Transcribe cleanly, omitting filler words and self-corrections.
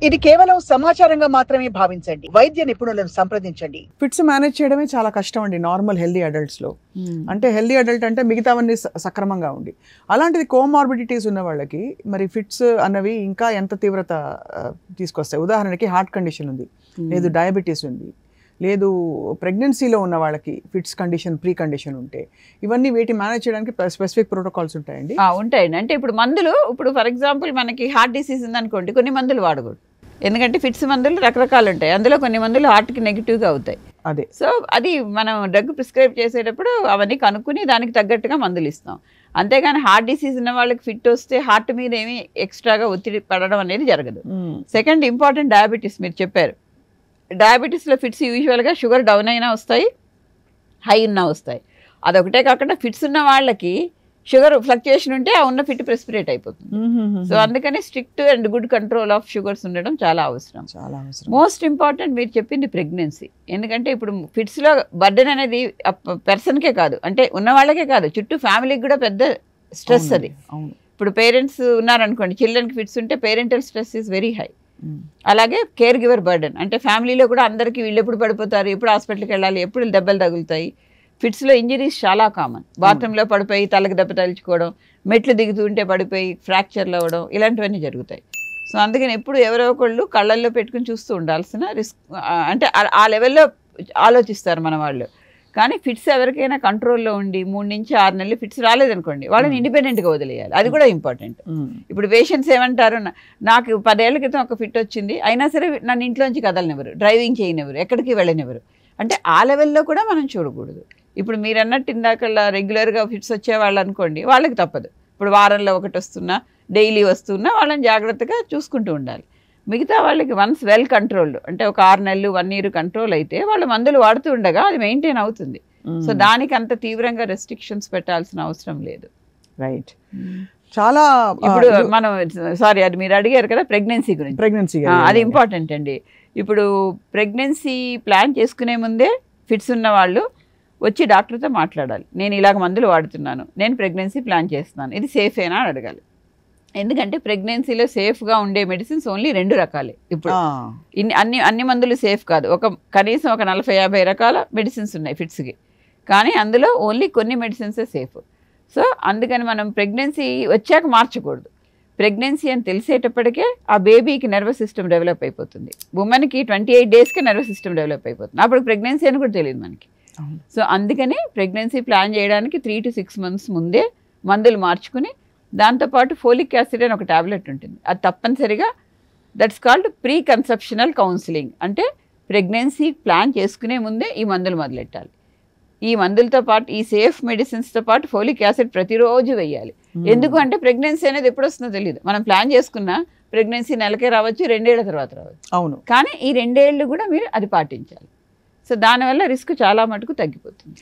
ఇది కేవలం సమాచారంగా మాత్రమే భావించండి. వైద్య నిపుణులను సంప్రదించండి. ఫిట్స్ మేనేజ్ చేయడమే చాలా కష్టం అండి నార్మల్ హెల్దీ అడల్ట్స్లో. అంటే హెల్దీ అడల్ట్ అంటే మిగతావన్నీ సక్రమంగా ఉండి, అలాంటిది కోమార్బిడిటీస్ ఉన్న వాళ్ళకి మరి ఫిట్స్ అన్నవి ఇంకా ఎంత తీవ్రత తీసుకొస్తాయి. ఉదాహరణకి హార్ట్ కండిషన్ ఉంది, లేదు డయాబెటీస్ ఉంది, లేదు ప్రెగ్నెన్సీలో ఉన్న వాళ్ళకి ఫిట్స్ కండిషన్ ప్రీ కండిషన్ ఉంటే ఇవన్నీ వీటి మేనేజ్ చేయడానికి స్పెసిఫిక్ ప్రోటోకాల్స్ ఉంటాయండి. ఉంటాయండి. అంటే ఇప్పుడు మందులు, ఇప్పుడు ఫర్ ఎగ్జాంపుల్ మనకి హార్ట్ డిసీజ్ ఉందనుకోండి, కొన్ని మందులు వాడకూడదు. ఎందుకంటే ఫిట్స్ మందులు రకరకాలు ఉంటాయి, అందులో కొన్ని మందులు హార్ట్కి నెగిటివ్గా అవుతాయి. అదే, సో అది మనం డ్రగ్ ప్రిస్క్రైబ్ చేసేటప్పుడు అవన్నీ కనుక్కుని దానికి తగ్గట్టుగా మందులు ఇస్తాం. అంతేగాని హార్ట్ డిసీజ్ ఉన్న వాళ్ళకి ఫిట్ వస్తే హార్ట్ మీద ఏమీ ఎక్స్ట్రాగా ఒత్తిడి పడడం అనేది జరగదు. సెకండ్ ఇంపార్టెంట్ డయాబెటీస్ మీరు చెప్పారు. డయాబెటీస్లో ఫిట్స్ యూజువల్గా షుగర్ డౌన్ అయినా వస్తాయి, హై ఉన్నా వస్తాయి. అదొకటే కాకుండా ఫిట్స్ ఉన్న వాళ్ళకి షుగర్ ఫ్లక్చుయేషన్ ఉంటే ఆ ఉన్న ఫిట్ ప్రెస్పిరేట్ అయిపోతుంది. సో అందుకని strict and good control of sugars ఉండడం చాలా అవసరం. మోస్ట్ ఇంపార్టెంట్ మీరు చెప్పింది ప్రెగ్నెన్సీ. ఎందుకంటే ఇప్పుడు ఫిట్స్లో బర్డెన్ అనేది పర్సన్కే కాదు, అంటే ఉన్న వాళ్ళకే కాదు, చుట్టూ ఫ్యామిలీకి కూడా పెద్ద స్ట్రెస్ అది. ఇప్పుడు పేరెంట్స్ ఉన్నారనుకోండి, చిల్డ్రన్కి ఫిట్స్ ఉంటే parental stress is very high. అలాగే కేర్ గివర్ బర్డెన్, అంటే ఫ్యామిలీలో కూడా అందరికీ వీళ్ళు ఎప్పుడు పడిపోతారు, ఎప్పుడు హాస్పిటల్కి వెళ్ళాలి, ఎప్పుడు దెబ్బలు తగులుతాయి. ఫిట్స్లో ఇంజరీస్ చాలా కామన్. బాత్రూంలో పడిపోయి తలకు దెబ్బ తలుచుకోవడం, మెట్లు దిగుతూ ఉంటే పడిపోయి ఫ్రాక్చర్లు అవ్వడం, ఇలాంటివన్నీ జరుగుతాయి. సో అందుకని ఎప్పుడు ఎవరో ఒకళ్ళు కళ్ళల్లో పెట్టుకుని చూస్తూ ఉండాల్సిన రిస్క్, అంటే ఆ లెవెల్లో ఆలోచిస్తారు మన వాళ్ళు. కానీ ఫిట్స్ ఎవరికైనా కంట్రోల్లో ఉండి 3 నుంచి 6 నెలలు ఫిట్స్ రాలేదనుకోండి, వాళ్ళని ఇండిపెండెంట్గా వదిలేయాలి. అది కూడా ఇంపార్టెంట్. ఇప్పుడు పేషెంట్స్ ఏమంటారు, నాకు 10 ఏళ్ల క్రితం ఒక ఫిట్ వచ్చింది, అయినా సరే నన్ను ఇంట్లోంచి కదలనివ్వరు, డ్రైవింగ్ చేయనివ్వరు, ఎక్కడికి వెళ్ళనివ్వరు. అంటే ఆ లెవెల్లో కూడా మనం చూడకూడదు. ఇప్పుడు మీరు అన్నట్టు ఇందాకల్లా రెగ్యులర్గా ఫిట్స్ వచ్చేవాళ్ళు అనుకోండి, వాళ్ళకి తప్పదు. ఇప్పుడు వారంలో ఒకటి వస్తున్నా, డైలీ వస్తున్నా వాళ్ళని జాగ్రత్తగా చూసుకుంటూ ఉండాలి. మిగతా వాళ్ళకి వన్స్ వెల్ కంట్రోల్డ్, అంటే ఒక 6 నెలలు 1 year కంట్రోల్ అయితే వాళ్ళు మందులు వాడుతూ ఉండగా అది మెయింటైన్ అవుతుంది. సో దానికి అంత తీవ్రంగా రెస్ట్రిక్షన్స్ పెట్టాల్సిన అవసరం లేదు. రైట్. చాలా ఇప్పుడు మనం సారీ అది మీరు అడిగారు కదా ప్రెగ్నెన్సీ గురించి. ప్రెగ్నెన్సీ అది ఇంపార్టెంట్ అండి. ఇప్పుడు ప్రెగ్నెన్సీ ప్లాన్ చేసుకునే ముందే ఫిట్స్ ఉన్న వాళ్ళు వచ్చి డాక్టర్తో మాట్లాడాలి. నేను ఇలాగ మందులు వాడుతున్నాను, నేను ప్రెగ్నెన్సీ ప్లాన్ చేస్తున్నాను, ఇది సేఫేనా అని అడగాలి. ఎందుకంటే ప్రెగ్నెన్సీలో సేఫ్గా ఉండే మెడిసిన్స్ ఓన్లీ 2 రకాలే. ఇప్పుడు అన్ని మందులు సేఫ్ కాదు. కనీసం ఒక 40-50 రకాల మెడిసిన్స్ ఉన్నాయి ఫిట్స్కి, కానీ అందులో ఓన్లీ కొన్ని మెడిసిన్సే సేఫ్. సో అందుకని మనం ప్రెగ్నెన్సీ వచ్చాక మార్చకూడదు. ప్రెగ్నెన్సీ అని తెలిసేటప్పటికే ఆ బేబీకి నర్వస్ సిస్టమ్ డెవలప్ అయిపోతుంది. ఉమెన్కి 28 daysకే నర్వస్ సిస్టమ్ డెవలప్ అయిపోతుంది. అప్పుడు ప్రెగ్నెన్సీ అని కూడా తెలియదు మనకి. సో అందుకని ప్రెగ్నెన్సీ ప్లాన్ చేయడానికి 3 to 6 months ముందే మందులు మార్చుకుని, దాంతోపాటు ఫోలిక్ యాసిడ్ అని ఒక టాబ్లెట్ ఉంటుంది, అది తప్పనిసరిగా that's called pre conceptional counselling. అంటే ప్రెగ్నెన్సీ ప్లాన్ చేసుకునే ముందే ఈ మందులు మొదలెట్టాలి. ఈ మందులతో పాటు ఈ సేఫ్ మెడిసిన్స్తో పాటు ఫోలిక్ యాసిడ్ ప్రతిరోజు వేయాలి. ఎందుకు అంటే ప్రెగ్నెన్సీ అనేది ఎప్పుడు వస్తుందో తెలియదు. మనం ప్లాన్ చేసుకున్న ప్రెగ్నెన్సీ నెలకే రావచ్చు, 2 ఏళ్ల తర్వాత రావచ్చు. అవును. కానీ ఈ 2 ఏళ్ళు కూడా మీరు అది పాటించాలి. సో దానివల్ల రిస్క్ చాలా మటుకు తగ్గిపోతుంది.